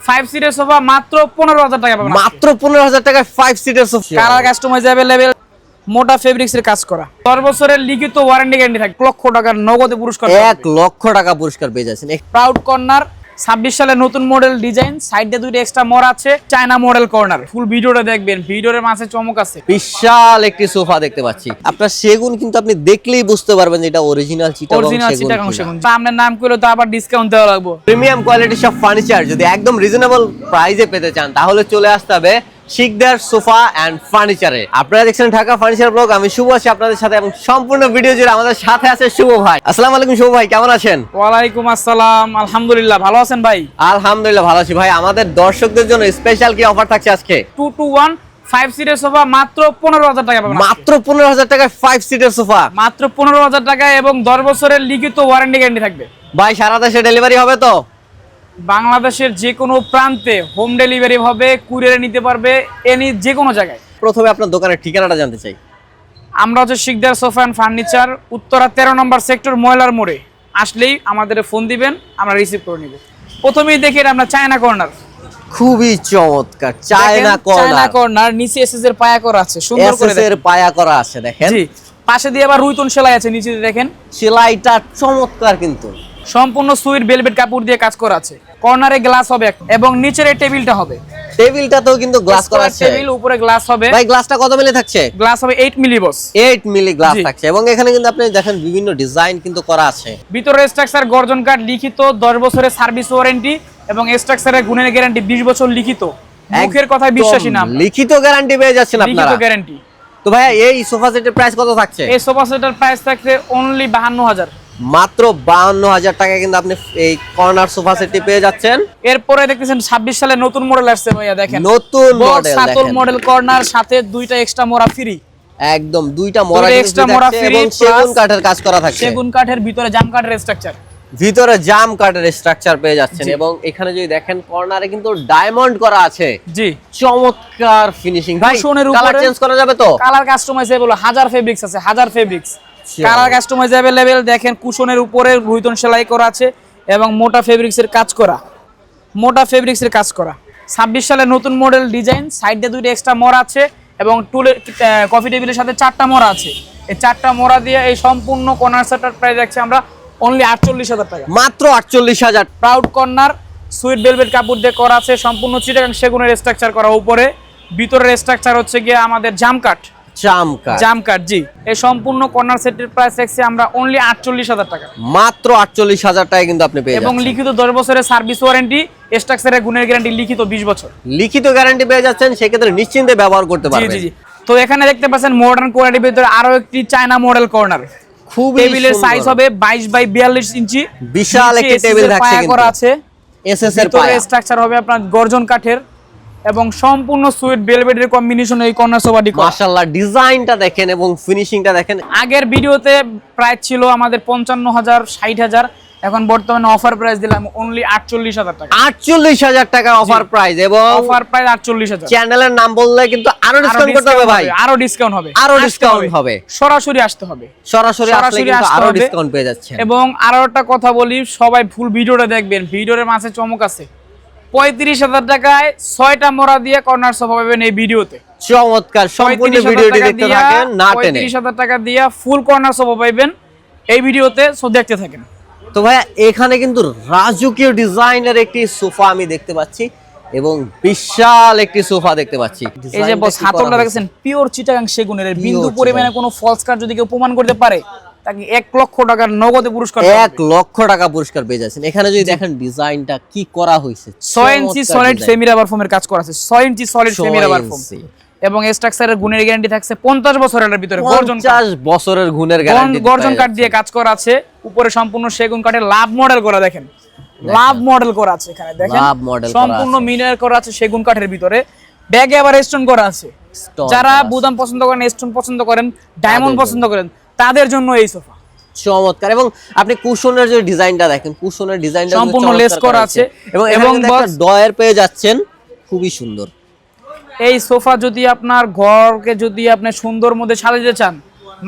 5 সিটের সোফা মাত্র 15,000 টাকা পাবেন। মাত্র 15,000 টাকায় 5 সিটের সোফা। কালার কাস্টমাইজ अवेलेबल, মোটা ফেব্রিক্সের কাজ করা। 10 বছরের লিখিত ওয়ারেন্টি গ্যারান্টি থাকে। 1 লক্ষ টাকার নগদে পুরস্কার। 1 লক্ষ টাকা পুরস্কার পেয়ে যাচ্ছেন। প্রাউড কর্নার 26 সালের নতুন মডেল ডিজাইন, সাইডে দুইটা এক্সট্রা মর আছে, চায়না মডেল কর্নার। ফুল ভিডিওটা দেখবেন, ভিডিওর মাঝে চমক আছে। বিশাল একটি সোফা দেখতে পাচ্ছি। আপনার সেগুন কিন্তু আপনি দেখলেই বুঝতে পারবেন যে এটা অরিজিনাল চিটাগং সেগুন। সামনে নাম করলে তো আবার ডিসকাউন্ট দেওয়া লাগবে। প্রিমিয়াম কোয়ালিটির সব ফার্নিচার যদি একদম রিজনেবল প্রাইসে পেতে চান তাহলে চলে আসতে হবে শিকদার সোফা এন্ড ফার্নিচারে। আপনারা দেখছেন ঢাকা ফার্নিচার ব্লগ, আমি শুভ আছি আপনাদের সাথে এবং সম্পূর্ণ ভিডিও জুড়ে আমাদের সাথে আছে শুভ ভাই। আসসালামু আলাইকুম শুভ ভাই, কেমন আছেন? ওয়ালাইকুম আসসালাম, আলহামদুলিল্লাহ, ভালো আছেন ভাই? আলহামদুলিল্লাহ ভালো আছি ভাই। আমাদের দর্শকদের জন্য স্পেশাল কি অফার থাকছে আজকে? 2 to 1 5 সিটের সোফা মাত্র 15,000 টাকা পাবেন। মাত্র 15,000 টাকায় 5 সিটের সোফা, মাত্র 15,000 টাকা এবং 10 বছরের লিখিত ওয়ারেন্টি গ্যারান্টি থাকবে। ভাই সারা দেশে ডেলিভারি হবে তো? বাংলাদেশের যে কোনো প্রান্তে হোম ডেলিভারি হবে, কুরিয়ারে নিতে পারবে, এনি যে কোনো জায়গায়। প্রথমে আপনার দোকানের ঠিকানাটা জানতে চাই। আমরা হচ্ছে Shikdar sofa and furniture, Uttara 13 নম্বর সেক্টর, ময়লার মোড়ে আসলেই আমাদের ফোন দিবেন, আমরা রিসিভ করে নিব। প্রথমেই দেখেন আমরা চায়না কর্নার, খুবই চমৎকার চায়না কর্নার, নিচে এসএস এর পায়া করা আছে, সুন্দর করে এসএস এর পায়া করা আছে দেখেন। জি, পাশে দিয়ে আবার রুইতন সেলাই আছে, নিচে দেখেন সেলাইটা চমৎকার, কিন্তু সম্পূর্ণ সুইট ভেলভেট কাপড় দিয়ে কাজ করা আছে। কর্নারে গ্লাস হবে এবং নিচের এই টেবিলটা হবে, টেবিলটাতেও কিন্তু গ্লাস করা আছে। টেবিল উপরে গ্লাস হবে। ভাই গ্লাসটা কত মিলি থাকছে? গ্লাস হবে 8 মিলি বস, 8 মিলি গ্লাস থাকছে এবং এখানে কিন্তু আপনি দেখেন বিভিন্ন ডিজাইন কিন্তু করা আছে। ভিতরে স্ট্রাকচার গর্জন কাঠ লিখিত, 10 বছরের সার্ভিস ওয়ারেন্টি এবং স্ট্রাকচারের গুণের গ্যারান্টি 20 বছর লিখিত। মুখের কথায় বিশ্বাসী না, লিখিত গ্যারান্টি পেয়ে যাচ্ছেন আপনারা। লিখিত গ্যারান্টি। তো ভাই এই সোফা সেটের প্রাইস কত থাকছে? এই সোফা সেটের প্রাইস থাকছে অনলি 52,000। মাত্র 52,000 টাকায় কিন্তু আপনি এই কর্নার সোফা সেটটি পেয়ে যাচ্ছেন। এরপরে দেখতেছেন 26 সালের নতুন মডেল আসছে ভাইয়া, দেখেন নতুন মডেল, সাতল মডেল কর্নার, সাথে দুইটা এক্সট্রা মোড়া ফ্রি। একদম দুইটা মোড়া এক্সট্রা মোড়া ফ্রি এবং সেগুন কাঠের কাজ করা থাকছে। সেগুন কাঠের ভিতরে জাম কাঠের স্ট্রাকচার, ভিতরে জাম কাঠের স্ট্রাকচার পেয়ে যাচ্ছেন এবং এখানে যদি দেখেন কর্নারে কিন্তু ডায়মন্ড করা আছে। জি, চমৎকার ফিনিশিং। ভাই কালার চেঞ্জ করা যাবে তো? কালার কাস্টমাইজেবল, 1000 ফেব্রিক্স আছে, 1000 ফেব্রিক্স। কালার কাস্টমাইজ अवेलेबल, দেখেন কুশনের উপরে রুইতন সেলাই করা আছে এবং মোটা ফেব্রিক্সের কাজ করা, মোটা ফেব্রিক্সের কাজ করা। 26 সালের নতুন মডেল ডিজাইন, সাইডে দুইটা এক্সট্রা মোড়া আছে এবং টুলের কফি টেবিলের সাথে 4টা মোড়া আছে। এই 4টা মোড়া দিয়ে এই সম্পূর্ণ কর্নার সেটার প্রাইস রাখছি আমরা অনলি 48,000 টাকা। মাত্র 48,000। প্রাউড কর্নার সুইট ভেলভেট কাপড় দিয়ে করা আছে, সম্পূর্ণ চিটাগাং সেগুনের স্ট্রাকচার করা, উপরে ভিতরের স্ট্রাকচার হচ্ছে গিয়ে আমাদের জাম কাঠ। জি, এই সম্পূর্ণ কর্নার সেটের প্রাইস রাখছি আমরা অনলি 48,000 টাকা। মাত্র 48,000 টাকায় কিন্তু আপনি পেয়ে যাচ্ছেন এবং লিখিত 10 বছরের সার্ভিস ওয়ারেন্টি, স্ট্রাকচারের গুণের গ্যারান্টি লিখিত 20 বছর। লিখিত গ্যারান্টি পেয়ে যাচ্ছেন, সেক্ষেত্রে নিশ্চিন্তে ব্যবহার করতে পারবেন। জি। তো এখানে দেখতে পাচ্ছেন মডার্ন কোয়ালিটির ভিতরে আরো একটি চায়না মডেল কর্নার। খুবই টেবিলের সাইজ হবে 22 বাই 42 ইঞ্চি, বিশাল একটি টেবিল থাকছে কিন্তু করা আছে। এসএস এর পায়া স্ট্রাকচার হবে আপনার গর্জন কাঠের এবং সম্পূর্ণ সুইট ভেলভেটের কম্বিনেশন এই কর্নার সোফাটি। মাশাআল্লাহ, ডিজাইনটা দেখেন এবং ফিনিশিংটা দেখেন। আগের ভিডিওতে প্রাইস ছিল আমাদের 55,000 60,000, এখন বর্তমানে অফার প্রাইস দিলাম অনলি 48,000 টাকা। 48,000 টাকা অফার প্রাইস এবং অফার প্রাইস 48,000। চ্যানেলের নাম বললে কিন্তু আরো ডিসকাউন্ট করতে হবে ভাই, আরো ডিসকাউন্ট হবে, আরো ডিসকাউন্ট হবে। সরাসরি আসতে হবে, সরাসরি আসলে কিন্তু আরো ডিসকাউন্ট পেয়ে যাচ্ছেন। এবং আরো একটা কথা বলি, সবাই ফুল ভিডিওটা দেখবেন, ভিডিওর মাঝে চমক আছে। 35,000 টাকায় 6টা মোড়া দিয়ে কর্নার সোফা পাবেন এই ভিডিওতে। চমৎকার, সম্পূর্ণ ভিডিওটি দেখতে থাকেন না টেনে। 35,000 টাকা দিয়ে ফুল কর্নার সোফা পাবেন এই ভিডিওতে, সো দেখতে থাকেন। তো ভাই এখানে কিন্তু রাজকীয় ডিজাইনের একটি সোফা আমি দেখতে পাচ্ছি এবং বিশাল একটি সোফা দেখতে পাচ্ছি। এই যে বস হাতলটা দেখেন, পিওর চিটাগাং সেগুনের, বিন্দু পরিমাণে কোনো ফলস কাট যদি কেউ প্রমাণ করতে পারে তাকে 1 লক্ষ টাকার নগদে পুরস্কার। 1 লক্ষ টাকা পুরস্কার পেয়ে যাচ্ছেন। এখানে যদি দেখেন ডিজাইনটা কি করা হয়েছে, 6 ইঞ্চি সলিড সেমি রাবার ফোমের কাজ করা আছে, 6 ইঞ্চি সলিড সেমি রাবার ফোম এবং স্ট্রাকচারের গুণের গ্যারান্টি থাকছে 50 বছরের ভিতরে। 50 বছরের গুণের গ্যারান্টি, গর্জন কাঠ দিয়ে কাজ করা আছে, উপরে সম্পূর্ণ সেগুন কাঠের লাভ মডেল করা, দেখেন লাভ মডেল করা আছে এখানে, দেখেন সম্পূর্ণ মিনার করা আছে সেগুন কাঠের ভিতরে। ব্যাগে আবার স্টোন করা আছে, যারা বুদাম পছন্দ করেন, স্টোন পছন্দ করেন, ডায়মন্ড পছন্দ করেন, তাদের জন্য এই সোফা চমৎকার। এবং আপনি কুশনের যে ডিজাইনটা দেখেন, কুশনের ডিজাইনটা সম্পূর্ণ লেস করা আছে এবং একটা ডয়ার পেয়ে যাচ্ছেন, খুবই সুন্দর। এই সোফা যদি আপনার ঘরকে যদি আপনি সুন্দর মধ্যে সাজাতে চান,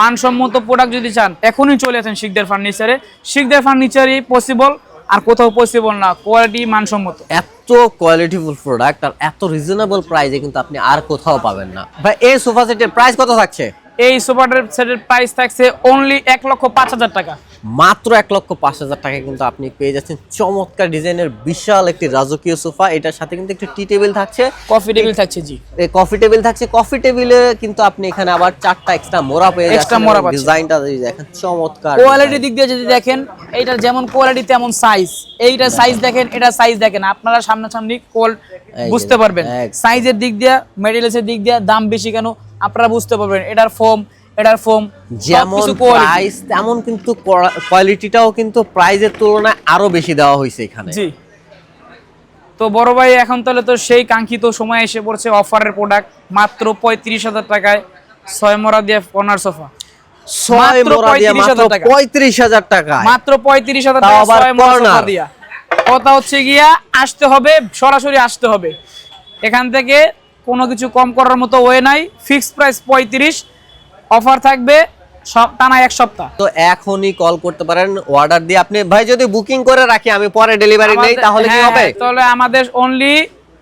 মানসম্মত প্রোডাক্ট যদি চান, এখনই চলে আসেন শিকদার ফার্নিচারে। শিকদার ফার্নিচারই পসিবল, আর কোথাও পসিবল না, কোয়ালিটি মানসম্মত। এত কোয়ালিটিফুল প্রোডাক্ট আর এত রিজনেবল প্রাইসে কিন্তু আপনি আর কোথাও পাবেন না। ভাই এই সোফা সেটের প্রাইস কত থাকছে? এই সোফা সেটের প্রাইস থাকছে অনলি 1,05,000 টাকা। মাত্র 1,05,000 টাকায় কিন্তু আপনি পেয়ে যাচ্ছেন চমৎকার ডিজাইনের বিশাল একটি রাজকীয় সোফা। এটার সাথে কিন্তু একটি টি টেবিল থাকছে, কফি টেবিল থাকছে। জি, এই কফি টেবিল থাকছে। কফি টেবিলে কিন্তু আপনি এখানে আবার 4টা এক্সট্রা মোড়া পেয়ে যাচ্ছেন। ডিজাইনটা যদি দেখেন চমৎকার। কোয়ালিটির দিক দিয়ে যদি দেখেন, এইটা যেমন কোয়ালিটি তেমন সাইজ। এইটা সাইজ দেখেন, এটা সাইজ দেখেন, আপনারা সামনাসামনি বুঝতে পারবেন। সাইজের দিক দিয়ে, ম্যাটেরিয়ালসের দিক দিয়ে দাম বেশি কেন আপনারা বুঝতে পারবেন। এটার ফোম যেমন প্রাইস তেমন কিন্তু কোয়ালিটিটাও কিন্তু প্রাইজের তুলনায় আরো বেশি দেওয়া হয়েছে এখানে। জি, তো বড় ভাই এখন তাহলে তো সেই কাঙ্ক্ষিত সময় এসে পড়ছে, অফারের প্রোডাক্ট মাত্র 35,000 টাকায় 6 মোড়া দিয়ে কর্নার সোফা। 6 মোড়া দিয়ে মাত্র 35,000 টাকা, মাত্র 35,000 টাকা 6 মোড়া সোফা দিয়া। কথা হচ্ছে গিয়া আসতে হবে, সরাসরি আসতে হবে। এখান থেকে কোনো কিছু কম করার মতো ওয়ে নাই। ফিক্সড প্রাইস 35, অফার থাকবে টানা 1 সপ্তাহ। তো এখনই কল করতে পারেন অর্ডার দিয়ে। আপনি ভাই যদি বুকিং করে রাখি আমি পরে ডেলিভারি নেই তাহলে কি হবে? তাহলে আমাদের অনলি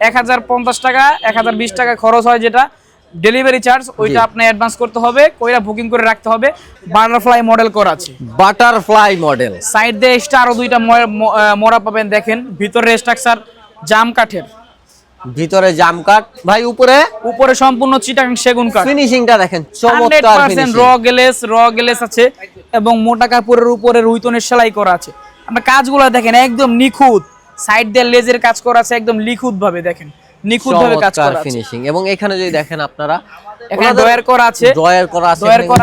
1050 টাকা 1020 টাকা খরচ হয়, যেটা ডেলিভারি চার্জ, ওইটা আপনি অ্যাডভান্স করতে হবে, কইরা বুকিং করে রাখতে হবে। বাটারফ্লাই মডেল করা আছে, বাটারফ্লাই মডেল। সাইড দিয়ে এক্সট্রা আরো 2টা মোড়া পাবেন। দেখেন ভিতরে স্ট্রাকচার জাম কাঠের, ভিতরে জাম কাঠ ভাই, উপরে সম্পূর্ণ চিটাগাং সেগুন কাঠ। ফিনিশিংটা দেখেন চমৎকার ফিনিশিং। র গ্লেস আছে এবং মোটা কাপড়ের উপরে রুইতনের সেলাই করা আছে। আমরা কাজগুলো দেখেন একদম নিখুঁত, সাইড দিয়ে লেজের কাজ করা আছে, একদম নিখুঁত ভাবে দেখেন, নিখুঁত ভাবে কাজ করা আছে ফিনিশিং। এবং এখানে যদি দেখেন আপনারা এখানে ড্রয়ার করা আছে, ড্রয়ার করা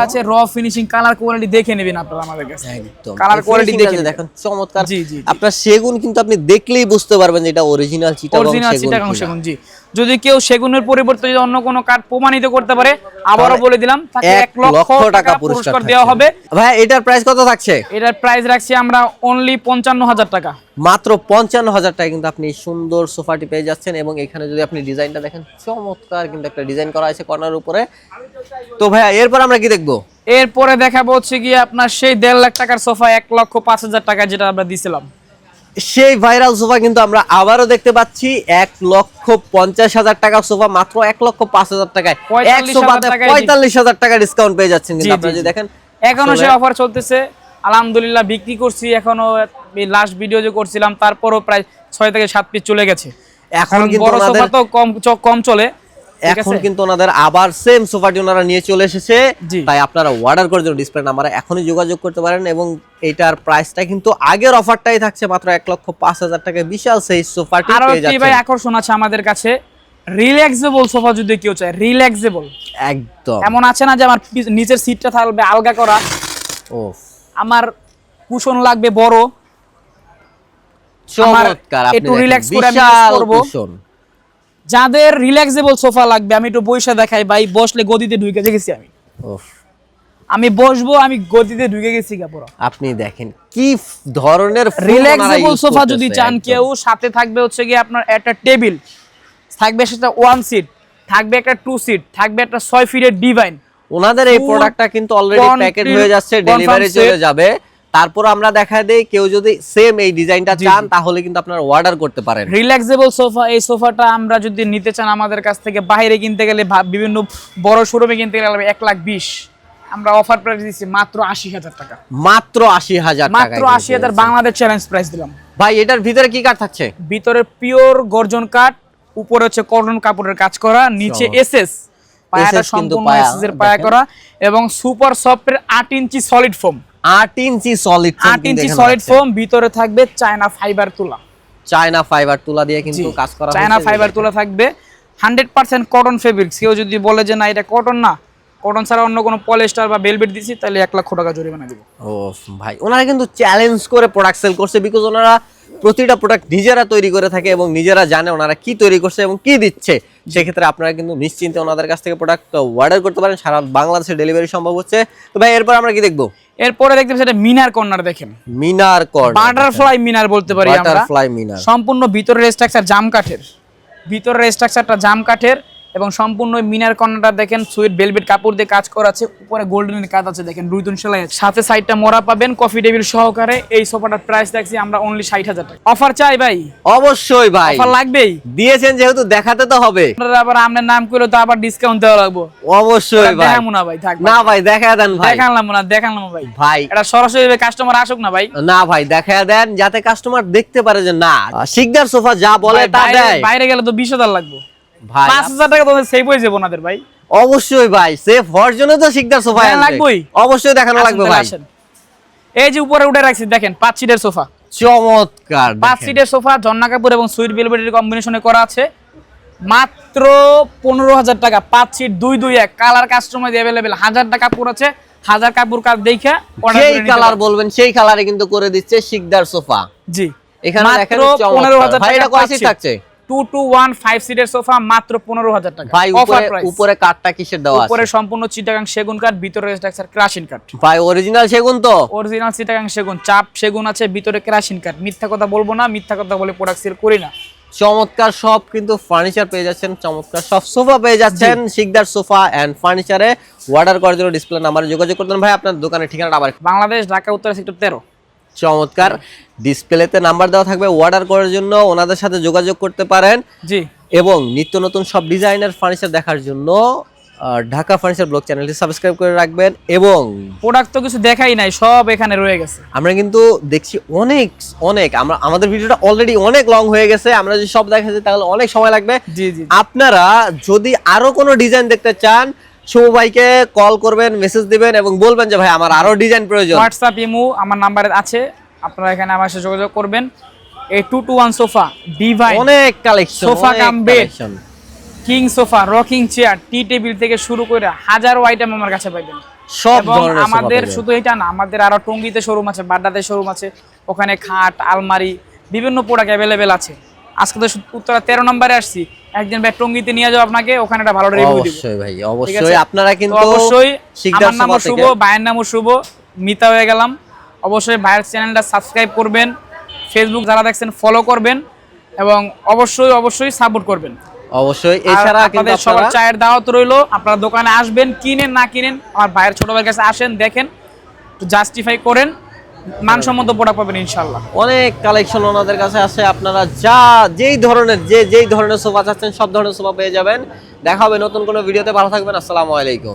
আছে, র ফিনিশিং। কালার কোয়ালিটি দেখে নেবেন আপনারা আমাদের কাছে, একদম কালার কোয়ালিটি দেখে দেখেন চমৎকার। জি জি, আপনারা সেগুন কিন্তু আপনি দেখলেই বুঝতে পারবেন যে এটা অরিজিনাল চিটাগাং সেগুন। জি, যদি কেউ সেগুনের পরিবর্তে যদি অন্য কোনো কাঠ প্রমাণিত করতে পারে, আবারও বলে দিলাম তাকে 1 লক্ষ টাকা পুরস্কার দেওয়া হবে। ভাই এটার প্রাইস কত থাকছে? এটার প্রাইস রাখছি আমরা অনলি 55,000 টাকা। মাত্র 55,000 টাকা কিন্তু আপনি সুন্দর সোফাটি পেয়ে যাচ্ছেন। এবং এখানে যদি আপনি ডিজাইনটা দেখেন চমৎকার কিন্তু একটা ডিজাইন করা আছে কর্নার উপরে। তো ভাইয়া এরপর আমরা কি দেখবো? এরপরে দেখাবো হচ্ছে গিয়ে আপনার সেই 1.5 লাখ টাকার সোফা 1,05,000 টাকা, যেটা আমরা দিছিলাম। সেই ভাইরাল সোফা কিন্তু আমরা আবারও দেখতে পাচ্ছি 1,50,000 টাকা সোফা মাত্র 1,05,000 টাকায়। 45,000 টাকা ডিসকাউন্ট পেয়ে যাচ্ছেন কিন্তু আপনারা যদি দেখেন। এখনো সেই অফার চলতেছে, আলহামদুলিল্লাহ বিক্রি করছি। এখনো লাস্ট ভিডিও যে করছিলাম তারপরও প্রায় 6 থেকে 7 পিস চলে গেছে। এখন কিন্তু বড় সোফা তো কম চলে। এখন কিন্তু ওনাদের আবার সেম সোফাটি ওনারা নিয়ে চলে এসেছে, তাই আপনারা অর্ডার করার জন্য ডিসপ্লে নাম্বারে এখনই যোগাযোগ করতে পারেন। এবং এটার প্রাইসটা কিন্তু আগের অফারটাই থাকছে মাত্র 1,05,000 টাকায় বিশাল সেই সোফাটি পেয়ে যাচ্ছেন। ভাই আকর্ষণ আছে আমাদের কাছে, রিল্যাক্সেবল সোফা যদি কেউ চায়, রিল্যাক্সেবল একদম এমন আছে না যে আমার নিচের সিটটা থাকবে আলগা করা, আমার কুশন লাগবে বড়, চমৎকার আপনি একটু রিল্যাক্স করে আমি করব। যাদের রিল্যাক্সেবল সোফা লাগবে, আমি একটু বইসা দেখাই ভাই, বসলে গদিতে ঢুকে গেছি আমি বসবো, আমি গদিতে ঢুকে গেছি পুরো। আপনি দেখেন কি ধরনের রিল্যাক্সেবল সোফা যদি চান কেউ, সাথে থাকবে হচ্ছে কি আপনার একটা টেবিল থাকবে, সেটা 1 সিট থাকবে, একটা 2 সিট থাকবে, একটা 6 ফিটের ডিভাইন। ওনাদের এই প্রোডাক্টটা কিন্তু অলরেডি প্যাকেট হয়ে যাচ্ছে, ডেলিভারি চলে যাবে। তারপর আমরা দেখায় দেই, কেউ যদি সেম এই ডিজাইনটা চান তাহলে কিন্তু আপনারা অর্ডার করতে পারেন। রিল্যাক্সেবল সোফা, এই সোফাটা আমরা যদি নিতে চান আমাদের কাছ থেকে, বাইরে কিনতে গেলে বিভিন্ন বড় শোরুমে কিনতে গেলে 1,20,000, আমরা অফার প্রাইস দিচ্ছি মাত্র 80,000 টাকা। মাত্র 80,000 টাকা, মাত্র 80,000 বাংলাদেশ চ্যালেঞ্জ প্রাইস দিলাম। ভাই এটার ভিতরে কি কাঠ থাকছে? ভিতরে পিওর গর্জন কাঠ, উপরে হচ্ছে কটন কাপড়ের কাজ করা, নিচে এসএস, পায়াটা সম্পূর্ণ এসএস এর পায়া করা, এবং সুপার সফটের 8 ইঞ্চি সলিড ফোম, 8 ইঞ্চি সলিড ফোম। ভিতরে থাকবে চায়না ফাইবার তুলা দিয়ে কিন্তু কাজ করা হয়েছে। চায়না ফাইবার তুলা থাকবে, 100% কটন ফেব্রিক্স। কেউ যদি বলে যে না এটা কটন না, কটন ছাড়া অন্য কোনো পলিস্টার বা ভেলভেট দিছি, তাহলে 1 লক্ষ টাকা জরিমানা দিব। ও ভাই, ওনারা কিন্তু চ্যালেঞ্জ করে প্রোডাক্ট সেল করছে, বিকজ ওনারা প্রতিটা প্রোডাক্ট নিজেরা তৈরি করে থাকে এবং নিজেরা জানে ওনারা কি তৈরি করছে এবং কি দিচ্ছে। সেক্ষেত্রে আপনারা কিন্তু নিশ্চিন্তে ওনাদের কাছ থেকে প্রোডাক্ট অর্ডার করতে পারেন, সারা বাংলাদেশে ডেলিভারি সম্ভব হচ্ছে। তো ভাই এরপর আমরা কি দেখবো? এরপরে দেখতে সেটা মিনার কর্নার। দেখেন মিনার কর্নার, বাটারফ্লাই মিনার বলতে পারি আমরা। বাটারফ্লাই মিনার সম্পূর্ণ ভিতরের স্ট্রাকচার জাম কাঠের, ভিতরের স্ট্রাকচারটা জাম কাঠের এবং সম্পূর্ণ মিনার কর্নারটা দেখেন সুইট ভেলভেট কাপড় দিয়ে কাজ করা আছে, উপরে গোল্ডেনের কাজ আছে দেখেন, রুইতন সেলাই আছে, সাথে সাইডটা মোড়া পাবেন কফি টেবিল সহকারে। এই সোফাটার প্রাইস দেখছি আমরা অনলি 60,000 টাকা। অফার চাই ভাই? অবশ্যই ভাই, অফার লাগবেই, দিয়েছেন যেহেতু দেখাতে তো হবে। আপনারা আবার আপনার নাম করে তো আবার ডিসকাউন্ট দেওয়া লাগবে। অবশ্যই ভাই, দেখাবো না ভাই, থাক না ভাই দেখা দেন ভাই, দেখালাম ভাই ভাই এটা সরাসরি কাস্টমার আসুক না ভাই, না ভাই দেখা দেন যাতে কাস্টমার দেখতে পারে যে না শিকদার সোফা যা বলে তা দেয়। বাইরে গেলে তো 20,000 লাগবে ভাই, 5,000 টাকা তো সেভ হয়ে যাবে ওনাদের ভাই। অবশ্যই ভাই, সেফ হওয়ার জন্য তো শিকদার সোফা লাগবেই, অবশ্যই দেখানো লাগবে ভাই। এই যে উপরে উঠে রাখছি দেখেন 5 সিটের সোফা, চমৎকার 5 সিটের সোফা ঝর্ণা কাপড় এবং সুইট ভেলভেটের কম্বিনেশনে করা আছে, মাত্র 15,000 টাকা। 5 সিট 221 কালার কাস্টমাইজ अवेलेबल, 1000 টাকা কাপড় আছে, 1000 কাপড় কাজ দেখে সেই কালার বলবেন সেই কালারে কিন্তু করে দিচ্ছে শিকদার সোফা। জি, এখানে দেখেন মাত্র 15,000 ভাই, এটা টাকা কয় সিট থাকছে? 2 to 1 5 সিটের সোফা মাত্র 15,000 টাকা। ভাই অফার প্রাইস। উপরে কাঠটা কিসের দেওয়া আছে? উপরে সম্পূর্ণ চিটাগাং সেগুন কাঠ, ভিতরে স্ট্রাকচার ক্রাশিন কাঠ। ভাই অরিজিনাল সেগুন তো? অরিজিনাল চিটাগাং সেগুন, চাপ সেগুন আছে, ভিতরে ক্রাশিন কাঠ। মিথ্যা কথা বলবো না, মিথ্যা কথা বলে প্রোডাক্ট সেল করি না। চমৎকার সব কিন্তু ফার্নিচার পেয়ে যাচ্ছেন, চমৎকার সব সোফা পেয়ে যাচ্ছেন শিকদার সোফা এন্ড ফার্নিচারে। অর্ডার করার জন্য ডিসপ্লে নাম্বারে যোগাযোগ করতেন ভাই। আপনার দোকানের ঠিকানাটা আবার? বাংলাদেশ, ঢাকা উত্তর সেক্টর 13। চমৎকার, ডিসপ্লেতে নাম্বার দেওয়া থাকবে, অর্ডার করার জন্য ওনাদের সাথে যোগাযোগ করতে পারেন। জি, এবং নিত্য নতুন সব ডিজাইনার ফার্নিচার দেখার জন্য ঢাকা ফার্নিচার ব্লগ চ্যানেলটি সাবস্ক্রাইব করে রাখবেন। এবং প্রোডাক্ট তো কিছু দেখাই নাই, সব এখানে রয়ে গেছে। আমরা কিন্তু দেখছি অনেক অনেক আমাদের ভিডিওটা অলরেডি অনেক লং হয়ে গেছে, আমরা যদি সব দেখাচ্ছি তাহলে অনেক সময় লাগবে। জি জি, আপনারা যদি আরো কোনো ডিজাইন দেখতে চান শুভ ভাইকে কল করবেন, মেসেজ দিবেন এবং বলবেন যে ভাই আমার আরো ডিজাইন প্রয়োজন। হোয়াটসঅ্যাপ, ইমো আমার নাম্বারে আছে, আপনারা এখানে আমার সাথে যোগাযোগ করবেন। এই 2 to 1 সোফা, ডিভাইন অনেক collection, sofa cum bed, king sofa, rocking chair, tea table থেকে শুরু করে হাজারো আইটেম আমার কাছে পাবেন সব এবং ধরনের আমাদের শুধু এটা না, আমাদের আরো টঙ্গীতে শোরুম আছে, বাড্ডাতে শোরুম আছে, ওখানে খাট, আলমারি, বিভিন্ন প্রোডাক্ট অ্যাভেলেবেল আছে। আজকে তো উত্তরা 13 নম্বরে আসছি, একদিন ভাই টঙ্গীতে নিয়ে যাও আপনাকে, ওখানে একটা ভালো রিভিউ দিব। অবশ্যই ভাই, অবশ্যই আপনারা কিন্তু অবশ্যই। শিকদার আমার নাম সোফা শুভ, থেকে ভাইয়ের নামও শুভ, মিতা হয়ে গেলাম। অবশ্যই ভাইয়ের চ্যানেলটা সাবস্ক্রাইব করবেন, ফেসবুক যারা দেখছেন ফলো করবেন এবং অবশ্যই অবশ্যই সাপোর্ট করবেন। অবশ্যই। এছাড়া কিন্তু আপনাদের সবার চায়ের দাওয়াত রইলো, আপনারা দোকানে আসবেন, কিনেন না কিনেন আমার ভাইয়ের ছোট ভাইয়ের কাছে আসেন, দেখেন, একটু জাস্টিফাই করেন, মানসম্মত প্রোডাক্ট পাবেন ইনশাআল্লাহ। অনেক কালেকশন ওনাদের কাছে আছে, আপনারা যেই ধরনের সোফা চাচ্ছেন সব ধরনের সোফা পেয়ে যাবেন। দেখা হবে নতুন কোনো ভিডিওতে, ভালো থাকবেন, আসসালামু আলাইকুম।